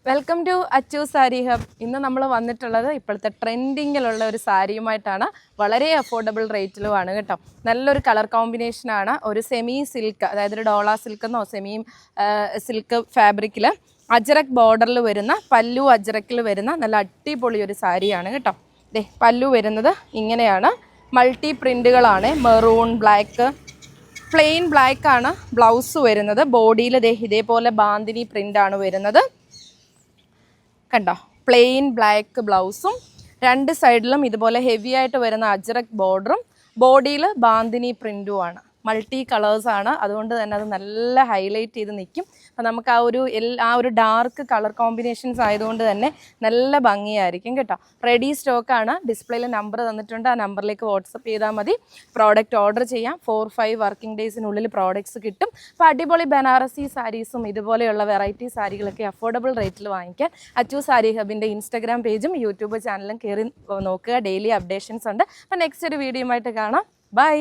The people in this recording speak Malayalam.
Welcome to Achu Saree hub. ഇന്ന് നമ്മൾ വന്നിട്ടുള്ളത് ഇപ്പോഴത്തെ ട്രെൻഡിങ്ങിലുള്ള ഒരു സാരിയുമായിട്ടാണ്. വളരെ അഫോർഡബിൾ റേറ്റിലുമാണ് കേട്ടോ. നല്ലൊരു കളർ കോമ്പിനേഷനാണ്. ഒരു സെമി സിൽക്ക്, അതായത് ഒരു ഡോള സിൽക്ക് എന്നോ സെമി സിൽക്ക് ഫാബ്രിക്കിൽ അജ്രക് ബോർഡറിൽ വരുന്ന, പല്ലു അജ്രക്കിൽ വരുന്ന നല്ല അടിപൊളി ഒരു സാരിയാണ് കേട്ടോ. ദേ പല്ലു വരുന്നത് ഇങ്ങനെയാണ്. മൾട്ടി പ്രിൻറ്റുകളാണ്. മെറൂൺ, ബ്ലാക്ക്, പ്ലെയിൻ ബ്ലാക്ക് ആണ് ബ്ലൗസ് വരുന്നത്. ബോഡിയിൽ ഇതേപോലെ ബാന്തിനി പ്രിൻ്റാണ് വരുന്നത്. കണ്ടോ, പ്ലെയിൻ ബ്ലാക്ക് ബ്ലൗസും രണ്ട് സൈഡിലും ഇതുപോലെ ഹെവി ആയിട്ട് വരുന്ന അജ്രക് ബോർഡറും ബോഡിയിൽ ബാന്തിനി പ്രിൻറ്റുമാണ്. മൾട്ടി കളേഴ്സാണ്, അതുകൊണ്ട് തന്നെ അത് നല്ല ഹൈലൈറ്റ് ചെയ്ത് നിൽക്കും. അപ്പോൾ നമുക്ക് ആ ഒരു ഡാർക്ക് കളർ കോമ്പിനേഷൻസ് ആയതുകൊണ്ട് തന്നെ നല്ല ഭംഗിയായിരിക്കും കേട്ടോ. റെഡി സ്റ്റോക്കാണ്. ഡിസ്പ്ലേയിൽ നമ്പർ തന്നിട്ടുണ്ട്, ആ നമ്പറിലേക്ക് വാട്സപ്പ് ചെയ്താൽ മതി. പ്രോഡക്റ്റ് ഓർഡർ ചെയ്യാം. 4-5 വർക്കിംഗ് ഡേയ്സിനുള്ളിൽ പ്രോഡക്ട്സ് കിട്ടും. അപ്പോൾ അടിപൊളി ബനാറസി സാരീസും ഇതുപോലെയുള്ള വെറൈറ്റി സാരികളൊക്കെ അഫോർഡബിൾ റേറ്റിൽ വാങ്ങിക്കാൻ അച്ചു സാരി ഹബിൻ്റെ ഇൻസ്റ്റാഗ്രാം പേജും യൂട്യൂബ് ചാനലും കയറി നോക്കുക. ഡെയിലി അപ്ഡേഷൻസ് ഉണ്ട്. അപ്പോൾ നെക്സ്റ്റ് ഒരു വീഡിയോയുമായിട്ട് കാണാം. ബൈ.